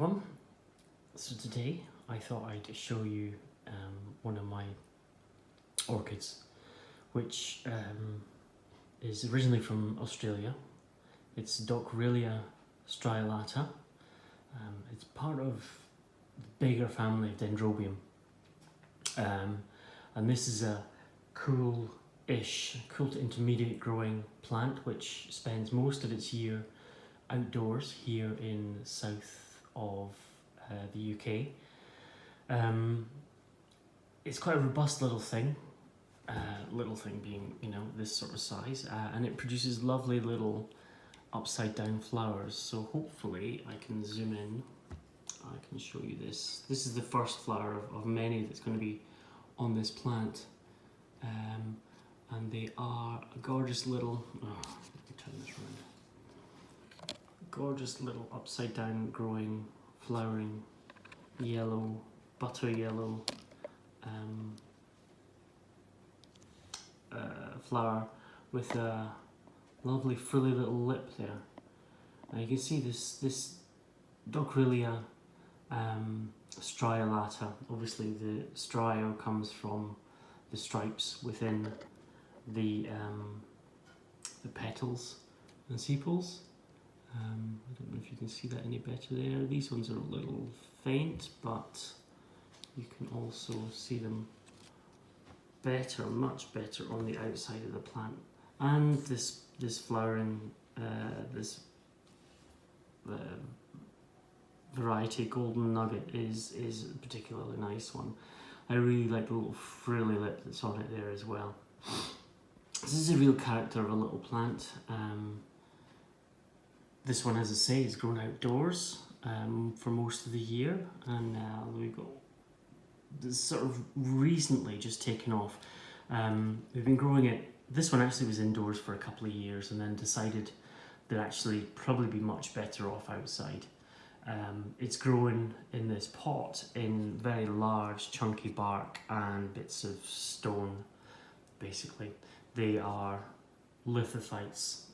everyone. So today I thought I'd show you one of my orchids, which is originally from Australia. It's Dockrillia striolata. It's part of the bigger family of Dendrobium, and this is a cool to intermediate growing plant which spends most of its year outdoors here in the south of the UK. It's quite a robust little thing being, you know, this sort of size, and it produces lovely little upside down flowers. So hopefully I can zoom in, I can show you this. This is the first flower of many that's going to be on this plant, and they are a gorgeous little, let me turn this around. Gorgeous little upside down growing, flowering, yellow, butter yellow flower with a lovely frilly little lip there. And you can see this Dockrillia striolata. Obviously the strio comes from the stripes within the petals and sepals. I don't know if you can see that any better there. These ones are a little faint, but you can also see them better, much better on the outside of the plant. And this flowering, this variety, Golden Nugget, is a particularly nice one. I really like the little frilly lip that's on it there as well. This is a real character of a little plant. This one, as I say, is grown outdoors for most of the year, and we've got this sort of recently just taken off. We've been growing it. This one actually was indoors for a couple of years, and then decided that actually probably be much better off outside. It's growing in this pot in very large chunky bark and bits of stone. Basically, they are lithophytes,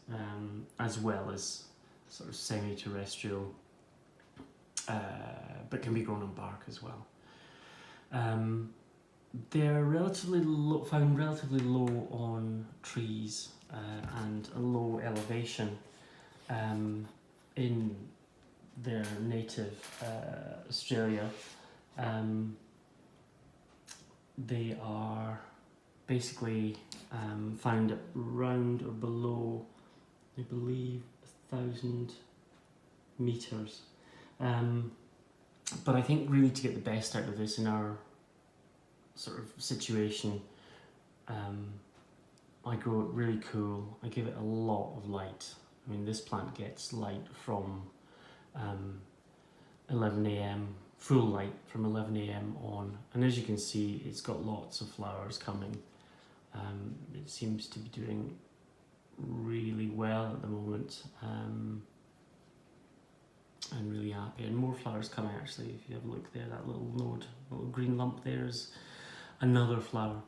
as well as sort of semi-terrestrial, but can be grown on bark as well. They're found relatively low on trees and a low elevation in their native Australia. They are basically found at around or below, I believe, 1,000 meters. But I think really to get the best out of this in our sort of situation, I grow it really cool. I give it a lot of light. I mean, this plant gets light from 11 AM, full light from 11 AM on, and as you can see, it's got lots of flowers coming. It seems to be doing really well at the moment. I'm really happy, and more flowers coming actually. If you have a look there, that little node, little green lump there is another flower.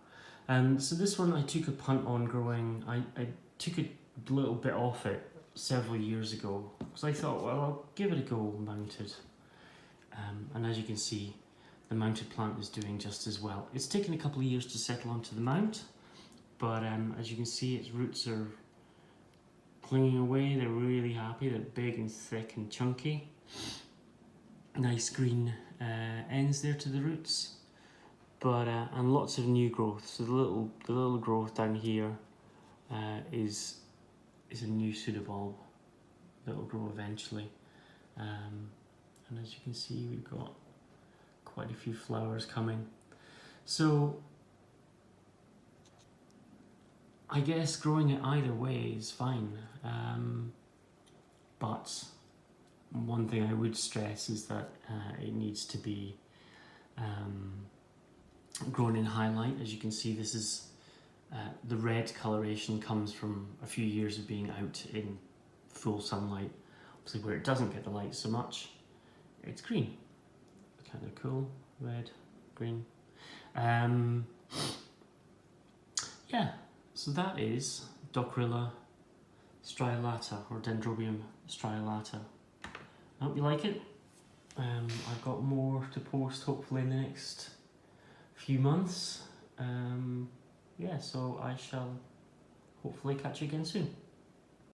So this one I took a punt on growing. I took a little bit off it several years ago, because I thought, well, I'll give it a go mounted. And as you can see, the mounted plant is doing just as well. It's taken a couple of years to settle onto the mount, but as you can see, its roots are clinging away. They're really happy. They're big and thick and chunky. Nice green ends there to the roots, but and lots of new growth. So the little growth down here is a new pseudobulb that will grow eventually. And as you can see, we've got quite a few flowers coming. So I guess growing it either way is fine, but one thing I would stress is that it needs to be grown in highlight. As you can see, this is the red coloration comes from a few years of being out in full sunlight. Obviously, where it doesn't get the light so much, it's green. Kind of cool, red, green. Yeah. So that is Dockrillia striolata, or Dendrobium striolata. I hope you like it. I've got more to post hopefully in the next few months. Yeah, so I shall hopefully catch you again soon.